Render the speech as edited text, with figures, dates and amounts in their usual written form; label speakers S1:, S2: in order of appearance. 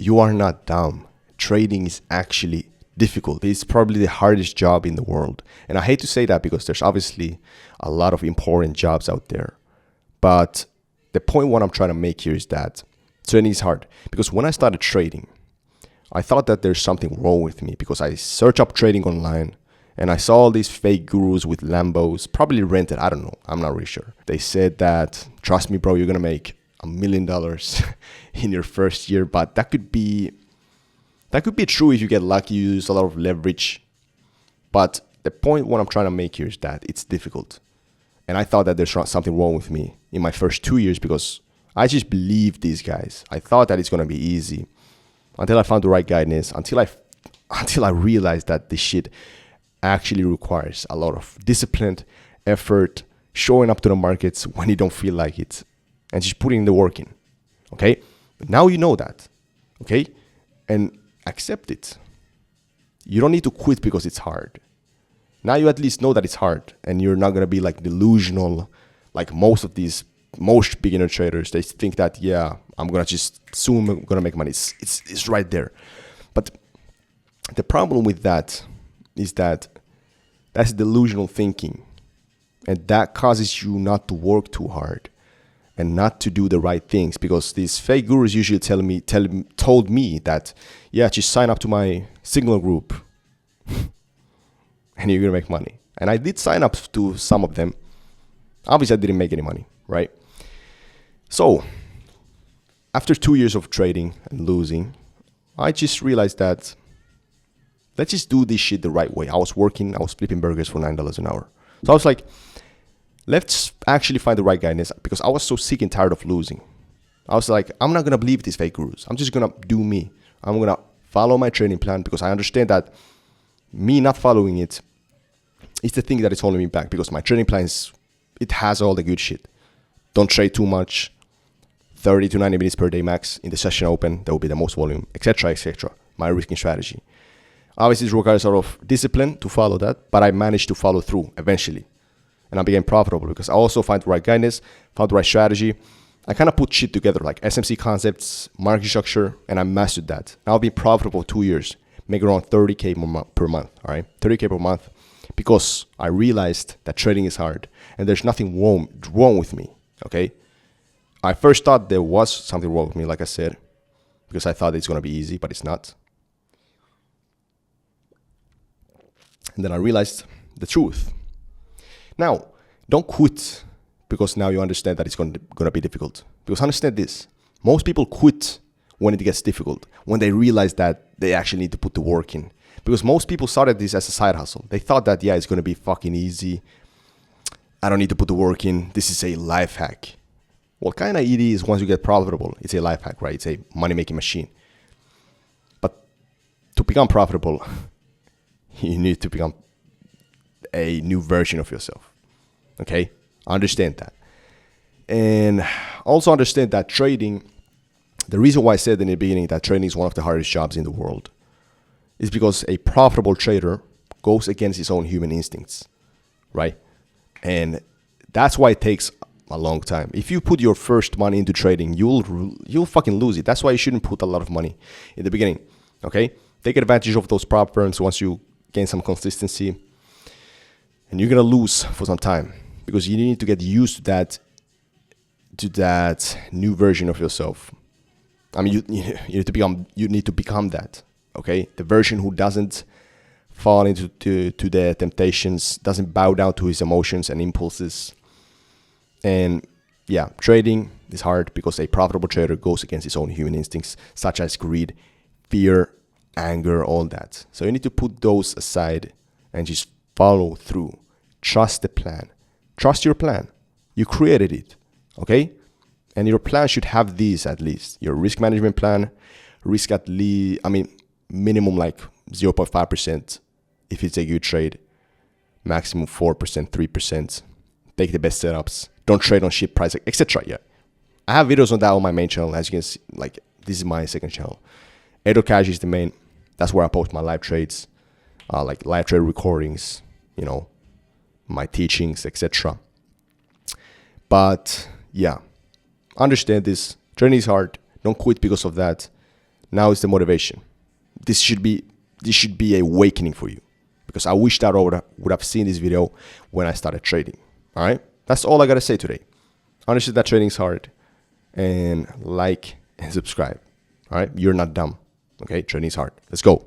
S1: you are not dumb. Trading is actually difficult. It's probably the hardest job in the world. And I hate to say that because there's obviously a lot of important jobs out there. But the point what I'm trying to make here is that trading is hard. Because when I started trading, I thought that there's something wrong with me because I searched up trading online and I saw all these fake gurus with Lambos, probably rented, I don't know, I'm not really sure. They said that, trust me bro, you're gonna make $1 million in your first year, but that could be true if you get lucky, you use a lot of leverage. But the point what I'm trying to make here is that it's difficult. And I thought that there's something wrong with me in my first 2 years because I just believed these guys. I thought that it's going to be easy until I found the right guidance, until I realized that this shit actually requires a lot of discipline, effort, showing up to the markets when you don't feel like it, and just putting the work in. Okay? Now you know that. Okay? And accept it. You don't need to quit because it's hard. Now you at least know that it's hard and you're not going to be like delusional like most beginner traders. They think that, yeah, I'm going to just soon going to make money. It's right there. But the problem with that is that that's delusional thinking. And that causes you not to work too hard and not to do the right things, because these fake gurus usually told me that, yeah, just sign up to my Signal group and you're going to make money. And I did sign up to some of them. Obviously, I didn't make any money, right? So after 2 years of trading and losing, I just realized that let's just do this shit the right way. I was flipping burgers for $9 an hour. So I was like, let's actually find the right guidance, because I was so sick and tired of losing. I was like, I'm not going to believe these fake gurus. I'm just going to do me. I'm going to follow my trading plan, because I understand that me not following it is the thing that is holding me back, because my trading plan it has all the good shit. Don't trade too much. 30 to 90 minutes per day max in the session open. That will be the most volume, etc., etc. My risking strategy. Obviously, it requires a lot of discipline to follow that, but I managed to follow through eventually. And I became profitable because I also found the right guidance, found the right strategy. I kind of put shit together, like SMC concepts, market structure, and I mastered that. Now I've been profitable 2 years, make around 30K per month, all right? 30K per month, because I realized that trading is hard and there's nothing wrong with me, okay? I first thought there was something wrong with me, like I said, because I thought it's going to be easy, but it's not. And then I realized the truth. Now, don't quit because now you understand that it's going to be difficult. Because understand this, most people quit when it gets difficult, when they realize that they actually need to put the work in. Because most people started this as a side hustle. They thought that, yeah, it's going to be fucking easy. I don't need to put the work in. This is a life hack. Well, kind of it is once you get profitable. It's a life hack, right? It's a money-making machine. But to become profitable, you need to become a new version of yourself. Okay? Understand that. And also understand that trading, the reason why I said in the beginning that trading is one of the hardest jobs in the world is because a profitable trader goes against his own human instincts, right? And that's why it takes a long time. If you put your first money into trading, you'll fucking lose it. That's why you shouldn't put a lot of money in the beginning, okay? Take advantage of those prop firms once you gain some consistency. And you're going to lose for some time because you need to get used to that new version of yourself. I mean, you need to become that, okay? The version who doesn't fall into the temptations, doesn't bow down to his emotions and impulses. And yeah, trading is hard because a profitable trader goes against his own human instincts, such as greed, fear, anger, all that. So you need to put those aside and just follow through. Trust the plan. Trust your plan. You created it, okay? And your plan should have these at least. Your risk management plan, risk at least, minimum like 0.5% if it's a good trade, maximum 4%, 3%. Take the best setups. Don't trade on shit price, etc. Yeah, I have videos on that on my main channel. As you can see, like this is my second channel. Edo Cash is the main. That's where I post my live trades, like live trade recordings, my teachings, etc. But yeah, understand this. Trading is hard. Don't quit because of that. Now is the motivation. This should be awakening for you, because I wish that I would have seen this video when I started trading. All right, that's all I gotta say today. Understand that trading is hard, and like and subscribe. All right, you're not dumb. Okay, trading is hard. Let's go.